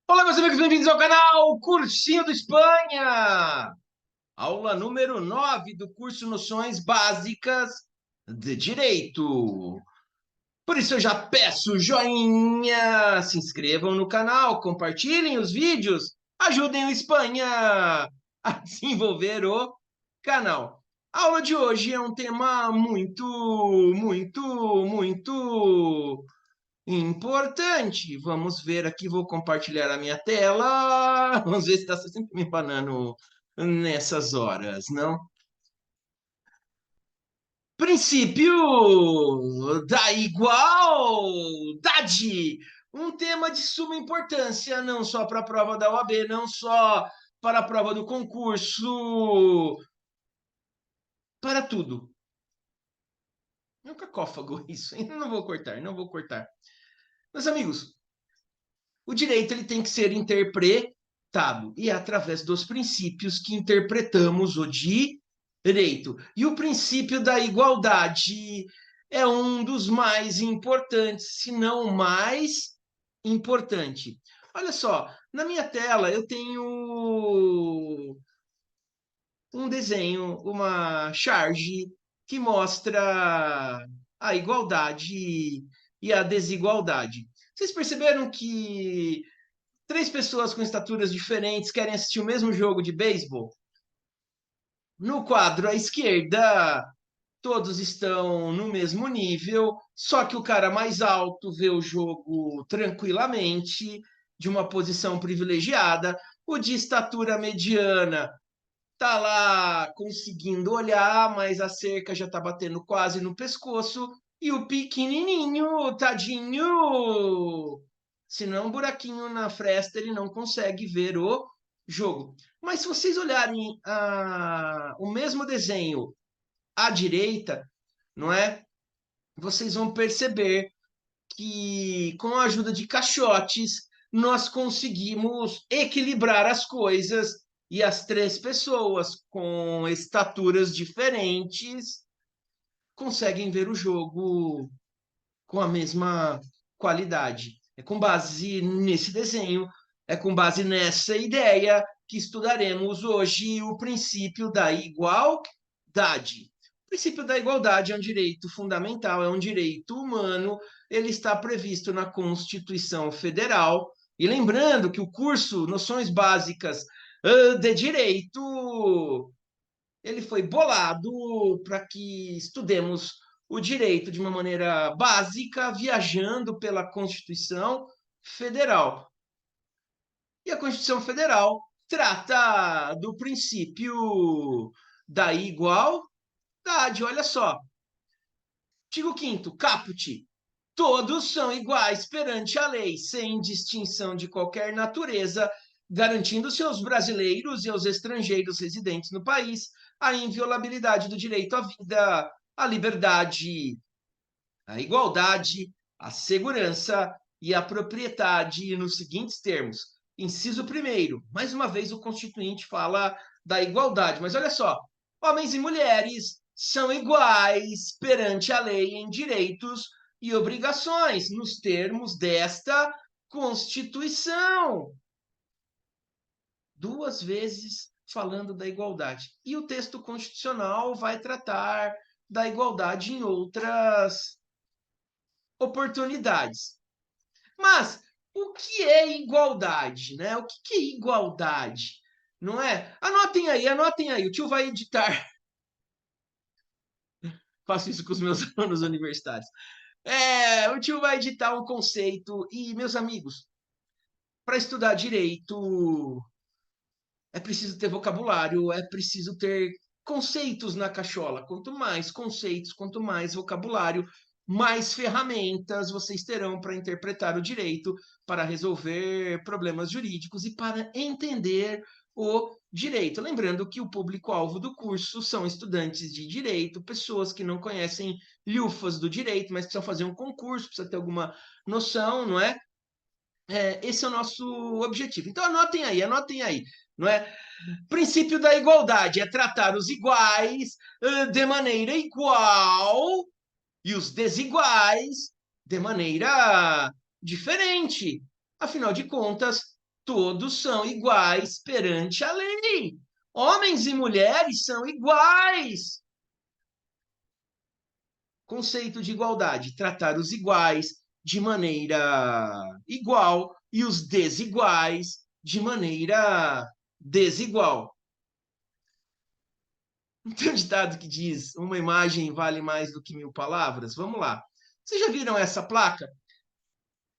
Olá, meus amigos, bem-vindos ao canal Cursinho do Espanha! Aula número 9 do curso Noções Básicas de Direito. Por isso eu já peço joinha, se inscrevam no canal, compartilhem os vídeos, ajudem o Espanha a desenvolver o canal. A aula de hoje é um tema muito importante. Vamos ver aqui, vou compartilhar a minha tela. Vamos ver se está sempre me empanando nessas horas, não? Princípio da igualdade. Um tema de suma importância, não só para a prova da OAB, não só para a prova do concurso, para tudo. É um cacófago isso, hein? Não vou cortar, não vou cortar. Meus amigos, o direito ele tem que ser interpretado e é através dos princípios que interpretamos o direito. E o princípio da igualdade é um dos mais importantes, se não o mais importante. Olha só, na minha tela eu tenho um desenho, uma charge que mostra a igualdade e a desigualdade. Vocês perceberam que três pessoas com estaturas diferentes querem assistir o mesmo jogo de beisebol? No quadro à esquerda, todos estão no mesmo nível, só que o cara mais alto vê o jogo tranquilamente, de uma posição privilegiada. O de estatura mediana tá lá conseguindo olhar, mas a cerca já tá batendo quase no pescoço. E o pequenininho, tadinho, se não é um buraquinho na fresta, ele não consegue ver o jogo. Mas se vocês olharem o mesmo desenho à direita, não é? Vocês vão perceber que com a ajuda de caixotes nós conseguimos equilibrar as coisas e as três pessoas com estaturas diferentes conseguem ver o jogo com a mesma qualidade. É com base nesse desenho, é com base nessa ideia que estudaremos hoje o princípio da igualdade. O princípio da igualdade é um direito fundamental, é um direito humano, ele está previsto na Constituição Federal. E lembrando que o curso Noções Básicas de Direito ele foi bolado para que estudemos o direito de uma maneira básica, viajando pela Constituição Federal. E a Constituição Federal trata do princípio da igualdade. Olha só, artigo 5º, caput. Todos são iguais perante a lei, sem distinção de qualquer natureza, garantindo-se aos brasileiros e aos estrangeiros residentes no país a inviolabilidade do direito à vida, à liberdade, à igualdade, à segurança e à propriedade nos seguintes termos. Inciso primeiro, mais uma vez o Constituinte fala da igualdade, mas olha só, homens e mulheres são iguais perante a lei em direitos e obrigações, nos termos desta Constituição. Duas vezes falando da igualdade. E o texto constitucional vai tratar da igualdade em outras oportunidades. Mas o que é igualdade, né? O que é igualdade? Não é? Anotem aí. O tio vai editar. Faço isso com os meus alunos universitários. O tio vai editar um conceito. E, meus amigos, para estudar direito, é preciso ter vocabulário, é preciso ter conceitos na cachola. Quanto mais conceitos, quanto mais vocabulário, mais ferramentas vocês terão para interpretar o direito, para resolver problemas jurídicos e para entender o direito. Lembrando que o público-alvo do curso são estudantes de direito, pessoas que não conhecem lhufas do direito, mas precisam fazer um concurso, precisa ter alguma noção, não é? Esse é o nosso objetivo. Então anotem aí, não é? Princípio da igualdade é tratar os iguais de maneira igual e os desiguais de maneira diferente. Afinal de contas, todos são iguais perante a lei. Homens e mulheres são iguais. Conceito de igualdade: tratar os iguais de maneira igual e os desiguais de maneira desigual. Não tem um ditado que diz: uma imagem vale mais do que 1000 palavras? Vamos lá. Vocês já viram essa placa?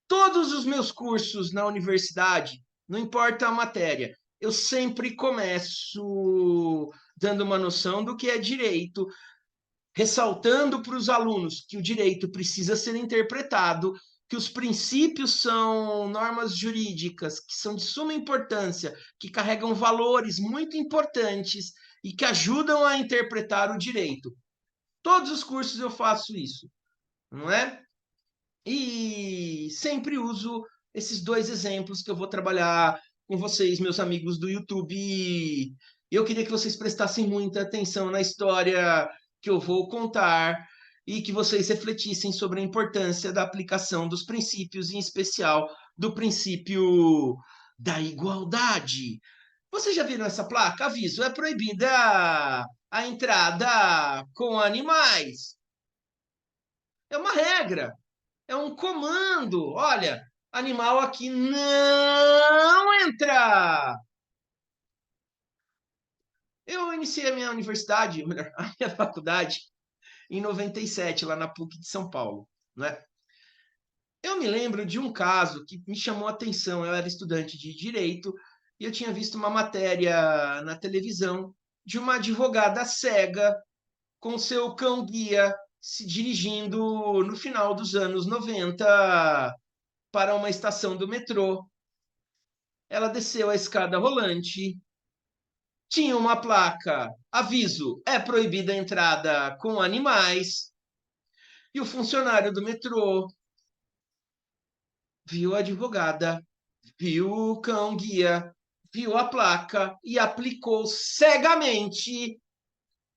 Todos os meus cursos na universidade, não importa a matéria, eu sempre começo dando uma noção do que é direito, ressaltando para os alunos que o direito precisa ser interpretado, que os princípios são normas jurídicas que são de suma importância, que carregam valores muito importantes e que ajudam a interpretar o direito. Todos os cursos eu faço isso, não é? E sempre uso esses dois exemplos que eu vou trabalhar com vocês, meus amigos do YouTube. E eu queria que vocês prestassem muita atenção na história que eu vou contar e que vocês refletissem sobre a importância da aplicação dos princípios, em especial do princípio da igualdade. Vocês já viram essa placa? Aviso: é proibida a entrada com animais. É uma regra. É um comando. Olha, animal aqui não entra. Eu iniciei a minha universidade, a minha faculdade, em 97, lá na PUC de São Paulo, né? Eu me lembro de um caso que me chamou a atenção. Eu era estudante de direito e eu tinha visto uma matéria na televisão de uma advogada cega com seu cão-guia se dirigindo no final dos anos 90 para uma estação do metrô. Ela desceu a escada rolante, tinha uma placa, aviso, é proibida a entrada com animais, e o funcionário do metrô viu a advogada, viu o cão-guia, viu a placa e aplicou cegamente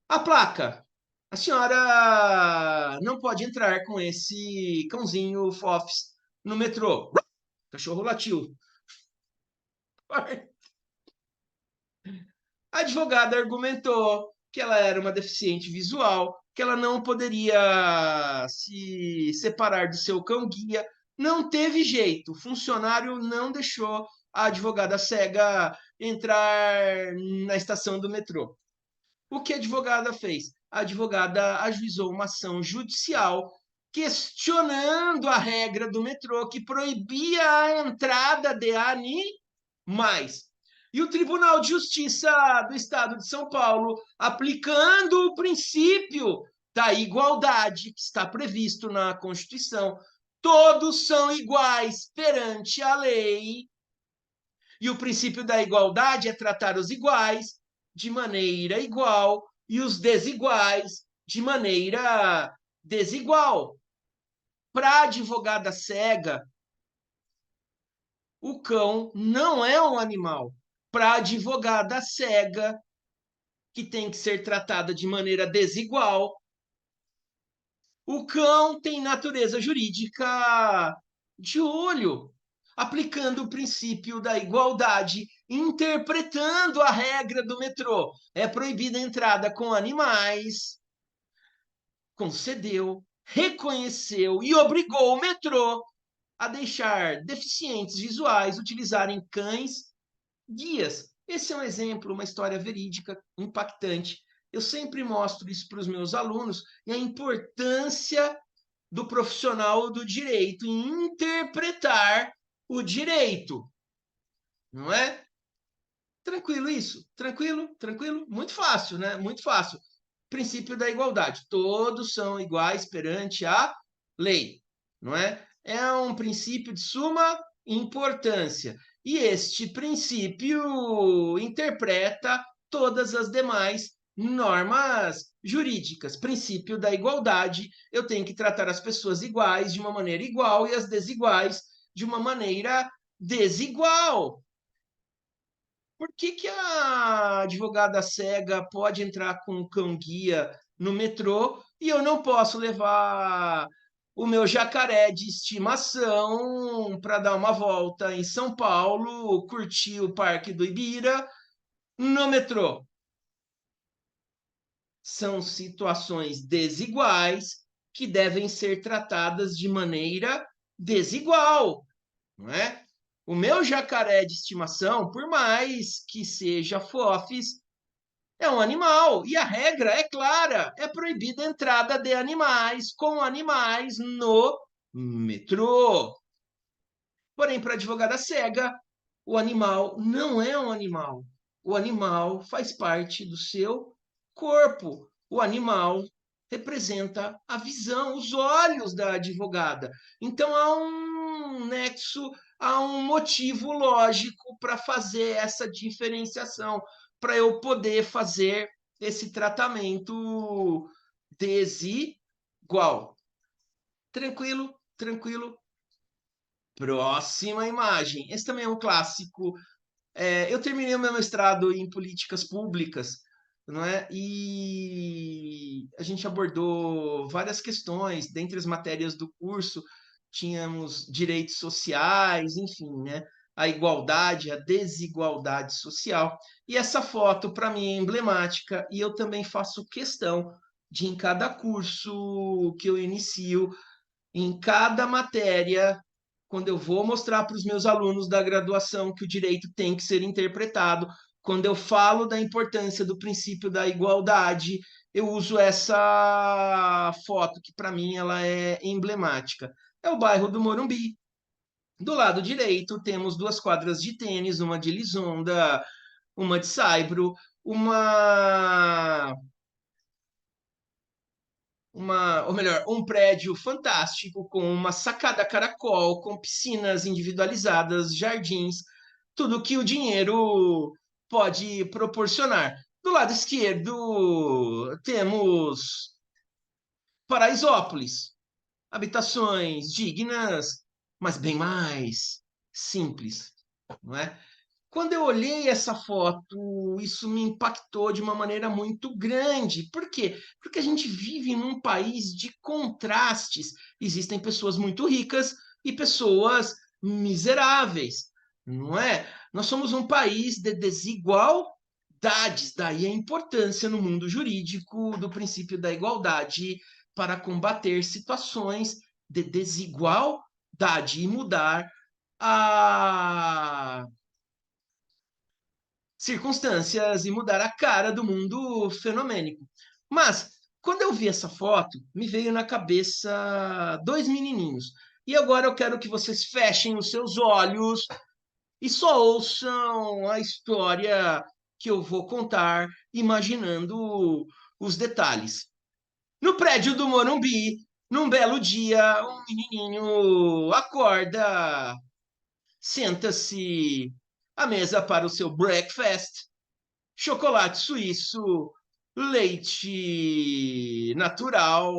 a placa. A senhora não pode entrar com esse cãozinho Fofs no metrô. O cachorro latiu. A advogada argumentou que ela era uma deficiente visual, que ela não poderia se separar do seu cão-guia. Não teve jeito, o funcionário não deixou a advogada cega entrar na estação do metrô. O que a advogada fez? A advogada ajuizou uma ação judicial questionando a regra do metrô que proibia a entrada de animais. E o Tribunal de Justiça do Estado de São Paulo, aplicando o princípio da igualdade que está previsto na Constituição, todos são iguais perante a lei. E o princípio da igualdade é tratar os iguais de maneira igual e os desiguais de maneira desigual. Para a advogada cega, o cão não é um animal. Para a advogada cega, que tem que ser tratada de maneira desigual, o cão tem natureza jurídica de olho, aplicando o princípio da igualdade, interpretando a regra do metrô. É proibida a entrada com animais, concedeu, reconheceu e obrigou o metrô a deixar deficientes visuais utilizarem cães guias. Esse é um exemplo, uma história verídica, impactante. Eu sempre mostro isso para os meus alunos e a importância do profissional do direito em interpretar o direito, não é? Tranquilo isso? Tranquilo? Tranquilo? Muito fácil, né? Muito fácil. Princípio da igualdade. Todos são iguais perante a lei, não é? É um princípio de suma importância. E este princípio interpreta todas as demais normas jurídicas. Princípio da igualdade, eu tenho que tratar as pessoas iguais de uma maneira igual e as desiguais de uma maneira desigual. Por que a advogada cega pode entrar com um cão-guia no metrô e eu não posso levar o meu jacaré de estimação para dar uma volta em São Paulo, curtir o Parque do Ibira no metrô. São situações desiguais que devem ser tratadas de maneira desigual, não é? O meu jacaré de estimação, por mais que seja fofes, é um animal. E a regra é clara: é proibida a entrada de animais com animais no metrô. Porém, para a advogada cega, o animal não é um animal. O animal faz parte do seu corpo. O animal representa a visão, os olhos da advogada. Então há um nexo, há um motivo lógico para fazer essa diferenciação, para eu poder fazer esse tratamento desigual. Tranquilo, tranquilo. Próxima imagem. Esse também é um clássico. Eu terminei o meu mestrado em políticas públicas, não é? E a gente abordou várias questões. Dentre as matérias do curso, tínhamos direitos sociais, enfim, né? A igualdade, a desigualdade social. E essa foto, para mim, é emblemática, e eu também faço questão de, em cada curso que eu inicio, em cada matéria, quando eu vou mostrar para os meus alunos da graduação que o direito tem que ser interpretado, quando eu falo da importância do princípio da igualdade, eu uso essa foto que para mim ela é emblemática. É o bairro do Morumbi. Do lado direito temos duas quadras de tênis, uma de Lisonda, uma de saibro, ou melhor, um prédio fantástico com uma sacada caracol, com piscinas individualizadas, jardins, tudo que o dinheiro pode proporcionar. Do lado esquerdo temos Paraisópolis, habitações dignas, mas bem mais simples, não é? Quando eu olhei essa foto, isso me impactou de uma maneira muito grande. Por quê? Porque a gente vive num país de contrastes. Existem pessoas muito ricas e pessoas miseráveis, não é? Nós somos um país de desigualdades, daí a importância no mundo jurídico do princípio da igualdade para combater situações de desigualdade e mudar a circunstâncias e mudar a cara do mundo fenomênico. Mas, quando eu vi essa foto, me veio na cabeça dois menininhos. E agora eu quero que vocês fechem os seus olhos e só ouçam a história que eu vou contar, imaginando os detalhes. No prédio do Morumbi, num belo dia, um menininho acorda, senta-se à mesa para o seu breakfast, chocolate suíço, leite natural,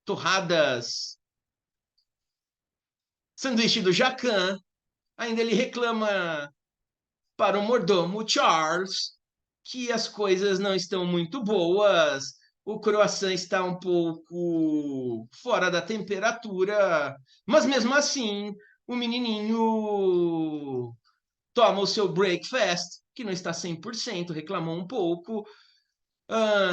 torradas, sanduíche do Jacan. Ainda ele reclama para o mordomo Charles que as coisas não estão muito boas, o croissant está um pouco fora da temperatura, mas mesmo assim, o menininho toma o seu breakfast, que não está 100%, reclamou um pouco,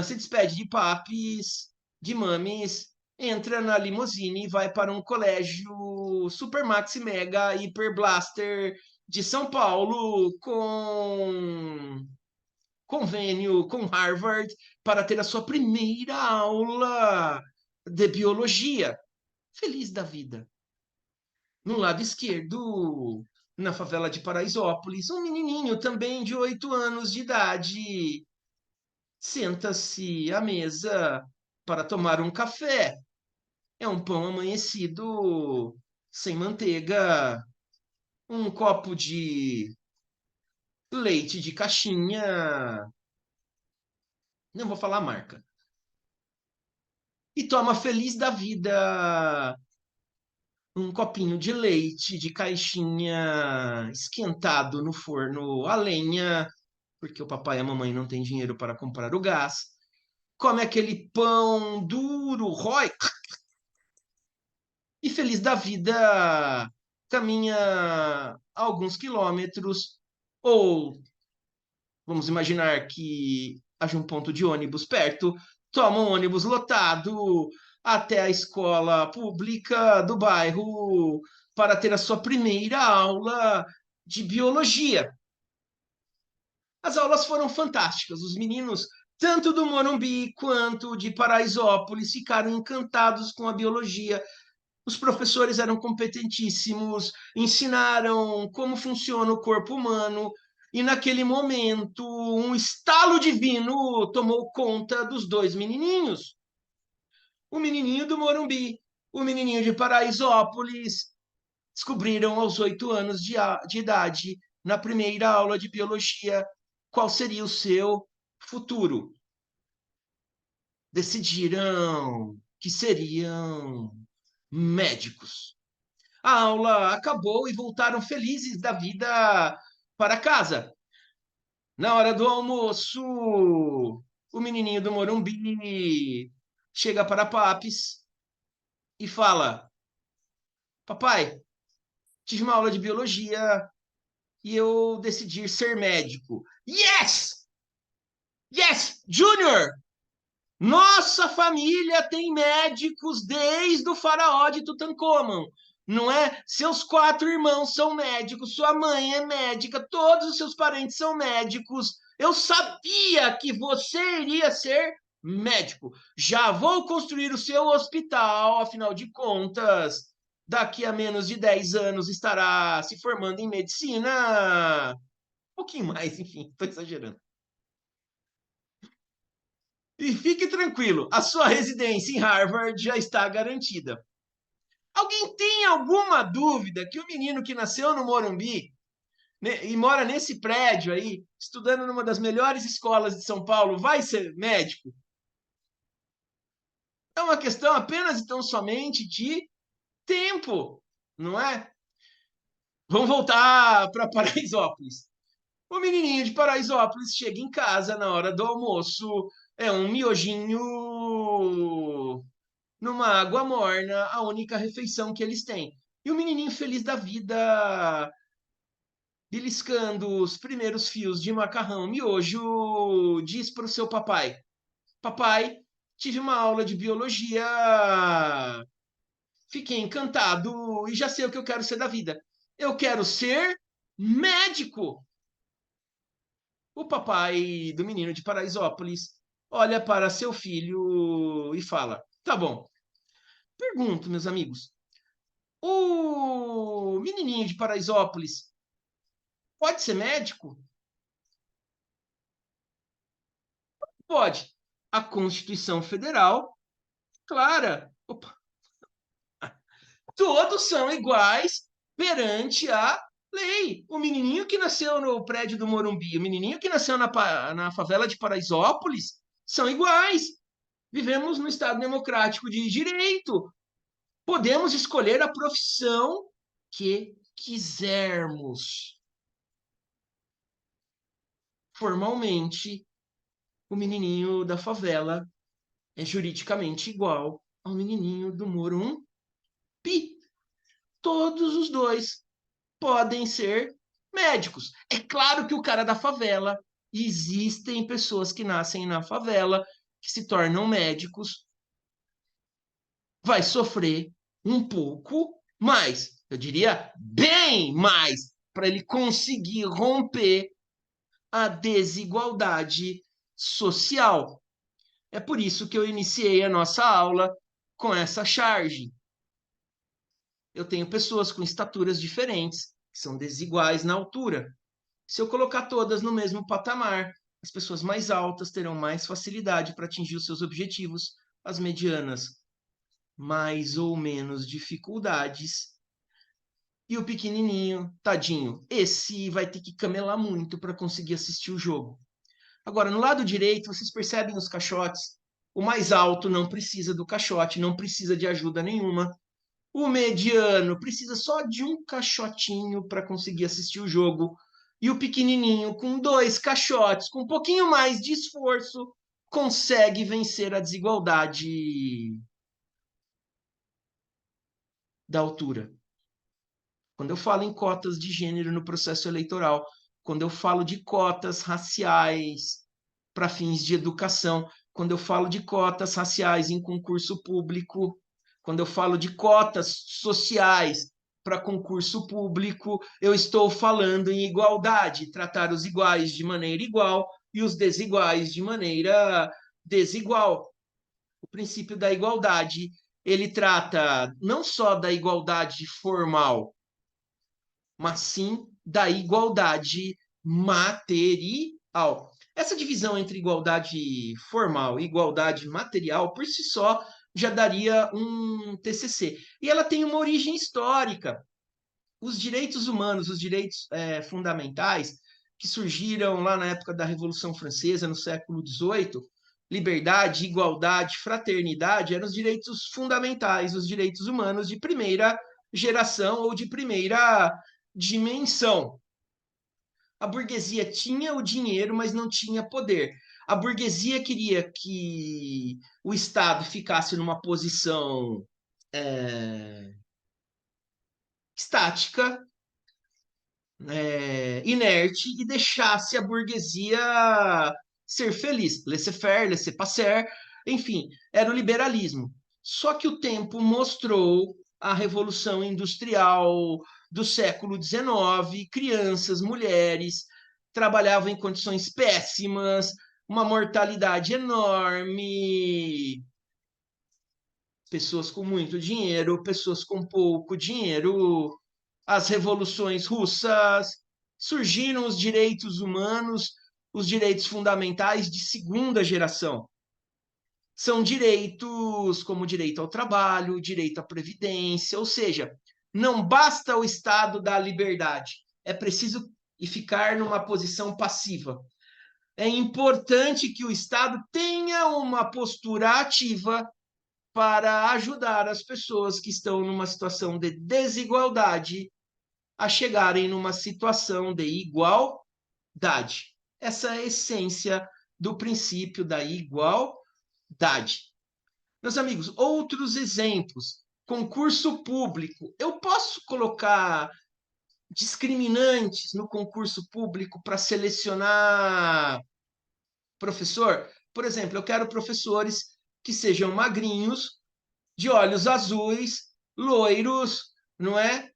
se despede de papis, de mames, entra na limusine e vai para um colégio super maxi mega hiper blaster de São Paulo com convênio com Harvard para ter a sua primeira aula de biologia. Feliz da vida. No lado esquerdo, na favela de Paraisópolis, um menininho também de 8 anos de idade senta-se à mesa para tomar um café. É um pão amanhecido sem manteiga, um copo de leite de caixinha, não vou falar a marca, e toma feliz da vida um copinho de leite de caixinha esquentado no forno a lenha, porque o papai e a mamãe não têm dinheiro para comprar o gás, come aquele pão duro, rói, e feliz da vida caminha alguns quilômetros, ou vamos imaginar que haja um ponto de ônibus perto, toma um ônibus lotado até a escola pública do bairro para ter a sua primeira aula de biologia. As aulas foram fantásticas. Os meninos, tanto do Morumbi quanto de Paraisópolis, ficaram encantados com a biologia. Os professores eram competentíssimos, ensinaram como funciona o corpo humano, e naquele momento, um estalo divino tomou conta dos dois menininhos. O menininho do Morumbi, o menininho de Paraisópolis, descobriram aos 8 anos de idade, na primeira aula de biologia, qual seria o seu futuro. Decidiram que seriam médicos. A aula acabou e voltaram felizes da vida para casa. Na hora do almoço, o menininho do Morumbi chega para Papis e fala: Papai, tive uma aula de biologia e eu decidi ser médico. Yes! Yes, Junior! Nossa família tem médicos desde o faraó de Tutancâmon, não é? Seus 4 irmãos são médicos, sua mãe é médica, todos os seus parentes são médicos. Eu sabia que você iria ser médico. Já vou construir o seu hospital, afinal de contas, daqui a menos de 10 anos estará se formando em medicina. Um pouquinho mais, enfim, estou exagerando. E fique tranquilo, a sua residência em Harvard já está garantida. Alguém tem alguma dúvida que o menino que nasceu no Morumbi, né, e mora nesse prédio aí, estudando numa das melhores escolas de São Paulo, vai ser médico? É uma questão apenas e tão somente de tempo, não é? Vamos voltar para Paraisópolis. O menininho de Paraisópolis chega em casa na hora do almoço, é um miojinho numa água morna, a única refeição que eles têm. E o menininho feliz da vida, beliscando os primeiros fios de macarrão miojo, diz para o seu papai: Papai, tive uma aula de biologia, fiquei encantado e já sei o que eu quero ser da vida. Eu quero ser médico. O papai do menino de Paraisópolis olha para seu filho e fala: Tá bom. Pergunto, meus amigos, o menininho de Paraisópolis pode ser médico? Pode. A Constituição Federal, clara. Opa, todos são iguais perante a lei. O menininho que nasceu no prédio do Morumbi, o menininho que nasceu na favela de Paraisópolis, são iguais. Vivemos no Estado Democrático de Direito. Podemos escolher a profissão que quisermos. Formalmente, o menininho da favela é juridicamente igual ao menininho do Morumbi. Todos os dois podem ser médicos. É claro que o cara da favela, existem pessoas que nascem na favela, que se tornam médicos, vai sofrer um pouco mais, eu diria bem mais, para ele conseguir romper a desigualdade social. É por isso que eu iniciei a nossa aula com essa charge. Eu tenho pessoas com estaturas diferentes, que são desiguais na altura. Se eu colocar todas no mesmo patamar, as pessoas mais altas terão mais facilidade para atingir os seus objetivos, as medianas, mais ou menos dificuldades. E o pequenininho, tadinho, esse vai ter que camelar muito para conseguir assistir o jogo. Agora, no lado direito, vocês percebem os caixotes? O mais alto não precisa do caixote, não precisa de ajuda nenhuma. O mediano precisa só de um caixotinho para conseguir assistir o jogo. E o pequenininho, com 2 caixotes, com um pouquinho mais de esforço, consegue vencer a desigualdade da altura. Quando eu falo em cotas de gênero no processo eleitoral, quando eu falo de cotas raciais para fins de educação, quando eu falo de cotas raciais em concurso público, quando eu falo de cotas sociais para concurso público, eu estou falando em igualdade, tratar os iguais de maneira igual e os desiguais de maneira desigual. O princípio da igualdade, ele trata não só da igualdade formal, mas sim da igualdade material. Essa divisão entre igualdade formal e igualdade material, por si só, já daria um TCC. E ela tem uma origem histórica. Os direitos humanos, os direitos fundamentais, que surgiram lá na época da Revolução Francesa, no século XVIII, liberdade, igualdade, fraternidade, eram os direitos fundamentais, os direitos humanos de primeira geração ou de primeira dimensão. A burguesia tinha o dinheiro, mas não tinha poder. A burguesia queria que o Estado ficasse numa posição estática, inerte, e deixasse a burguesia ser feliz. Laissez-faire, laissez-passer, enfim, era o liberalismo. Só que o tempo mostrou a Revolução Industrial do século XIX, crianças, mulheres, trabalhavam em condições péssimas, uma mortalidade enorme, pessoas com muito dinheiro, pessoas com pouco dinheiro, as revoluções russas, surgiram os direitos humanos, os direitos fundamentais de segunda geração. São direitos como direito ao trabalho, direito à previdência, ou seja, não basta o Estado dar liberdade, é preciso ficar numa posição passiva. É importante que o Estado tenha uma postura ativa para ajudar as pessoas que estão numa situação de desigualdade a chegarem numa situação de igualdade. Essa é a essência do princípio da igualdade. Meus amigos, outros exemplos. Concurso público. Eu posso colocar discriminantes no concurso público para selecionar professor? Por exemplo, eu quero professores que sejam magrinhos, de olhos azuis, loiros, não é?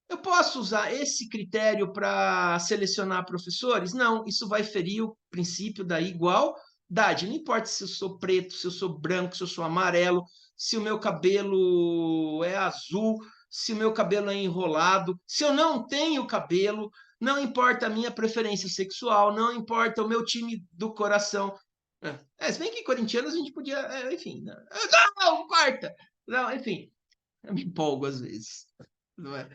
Eu posso usar esse critério para selecionar professores? Não, isso vai ferir o princípio da igualdade. Não importa se eu sou preto, se eu sou branco, se eu sou amarelo, se o meu cabelo é azul, se o meu cabelo é enrolado, se eu não tenho cabelo, não importa a minha preferência sexual, não importa o meu time do coração. Se bem que corintianos a gente podia, enfim. Não, quarta! Não, enfim, eu me empolgo às vezes. Não é?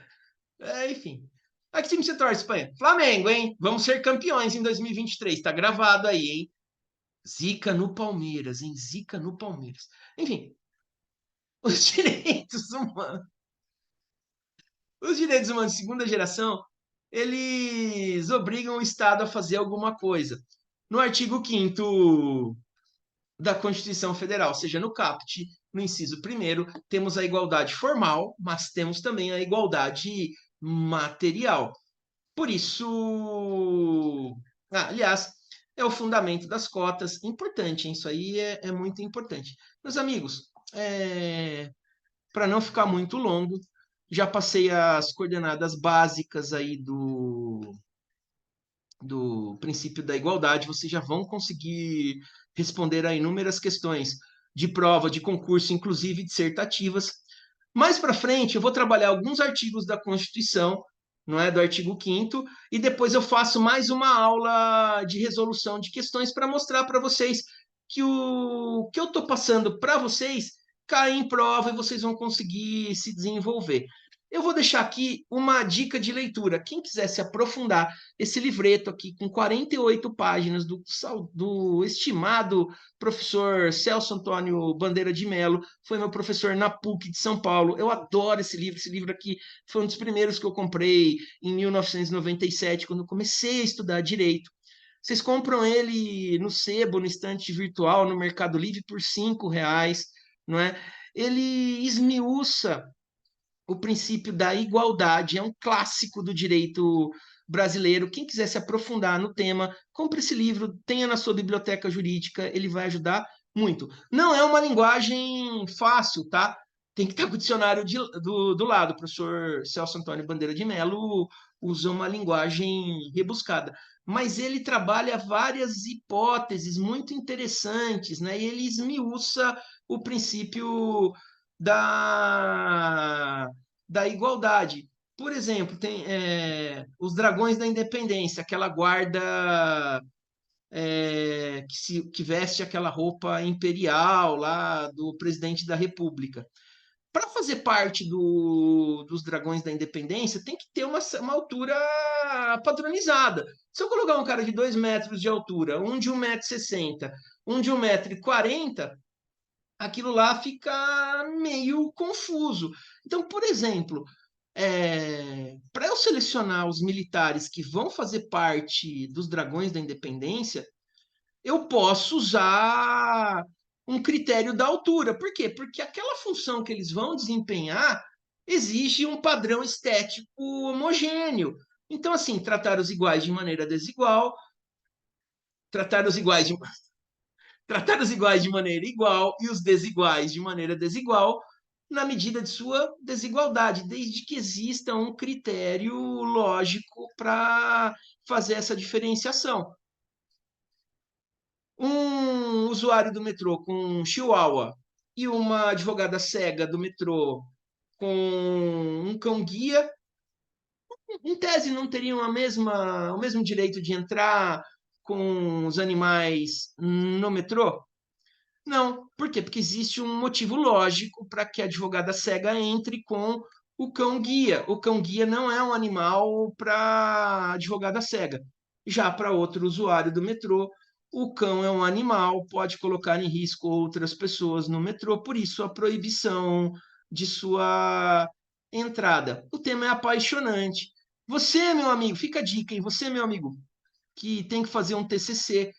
Enfim. A que time você torce, Espanha? Flamengo, hein? Vamos ser campeões em 2023. Tá gravado aí, hein? Zica no Palmeiras, hein? Zica no Palmeiras. Enfim, os direitos humanos. Os direitos humanos de segunda geração, eles obrigam o Estado a fazer alguma coisa. No artigo 5º da Constituição Federal, seja no caput, no inciso 1º, temos a igualdade formal, mas temos também a igualdade material. Por isso, aliás, é o fundamento das cotas, importante, hein? Isso aí é muito importante. Meus amigos, para não ficar muito longo, já passei as coordenadas básicas aí do princípio da igualdade, vocês já vão conseguir responder a inúmeras questões de prova, de concurso, inclusive dissertativas. Mais para frente, eu vou trabalhar alguns artigos da Constituição, não é, do artigo 5º, e depois eu faço mais uma aula de resolução de questões para mostrar para vocês que o que eu estou passando para vocês cai em prova e vocês vão conseguir se desenvolver. Eu vou deixar aqui uma dica de leitura. Quem quiser se aprofundar, esse livreto aqui com 48 páginas do estimado professor Celso Antônio Bandeira de Mello, foi meu professor na PUC de São Paulo. Eu adoro esse livro. Esse livro aqui foi um dos primeiros que eu comprei em 1997, quando eu comecei a estudar direito. Vocês compram ele no sebo, no estante virtual, no Mercado Livre por R$ 5, não é? Ele esmiuça o princípio da igualdade, é um clássico do direito brasileiro. Quem quiser se aprofundar no tema, compre esse livro, tenha na sua biblioteca jurídica, ele vai ajudar muito. Não é uma linguagem fácil, tá? Tem que estar com o dicionário do lado. O professor Celso Antônio Bandeira de Mello usa uma linguagem rebuscada, mas ele trabalha várias hipóteses muito interessantes, né? E ele esmiuça o princípio da, da igualdade. Por exemplo, tem os Dragões da Independência, aquela guarda que veste aquela roupa imperial lá do presidente da República. Para fazer parte dos Dragões da Independência, tem que ter uma altura padronizada. Se eu colocar um cara de 2 metros de altura, um de 1,60 m, um de 1,40 m, aquilo lá fica meio confuso. Então, por exemplo, para eu selecionar os militares que vão fazer parte dos Dragões da Independência, eu posso usar um critério da altura. Por quê? Porque aquela função que eles vão desempenhar exige um padrão estético homogêneo. Então, assim, tratar os iguais de maneira desigual, tratar os iguais de, tratar os iguais de maneira igual e os desiguais de maneira desigual, na medida de sua desigualdade, desde que exista um critério lógico para fazer essa diferenciação. Um usuário do metrô com um chihuahua e uma advogada cega do metrô com um cão-guia, em tese, não teriam o mesmo direito de entrar com os animais no metrô? Não. Por quê? Porque existe um motivo lógico para que a advogada cega entre com o cão-guia. O cão-guia não é um animal para advogada cega. Já para outro usuário do metrô, o cão é um animal, pode colocar em risco outras pessoas no metrô, por isso a proibição de sua entrada. O tema é apaixonante. Você, meu amigo, fica a dica, hein? Você, meu amigo, que tem que fazer um TCC,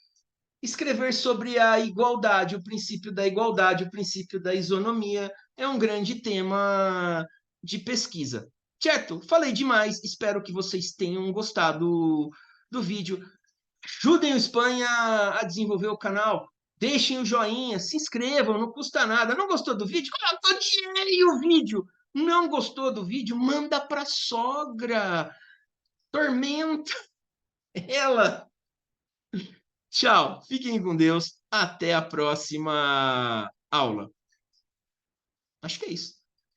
escrever sobre a igualdade, o princípio da igualdade, o princípio da isonomia, é um grande tema de pesquisa. Certo? Falei demais, espero que vocês tenham gostado do vídeo. Ajudem o Espanha a desenvolver o canal. Deixem o joinha, se inscrevam, não custa nada. Não gostou do vídeo? Compartilhe o vídeo. Não gostou do vídeo? Manda para sogra. Tormenta ela. Tchau, fiquem com Deus. Até a próxima aula. Acho que é isso.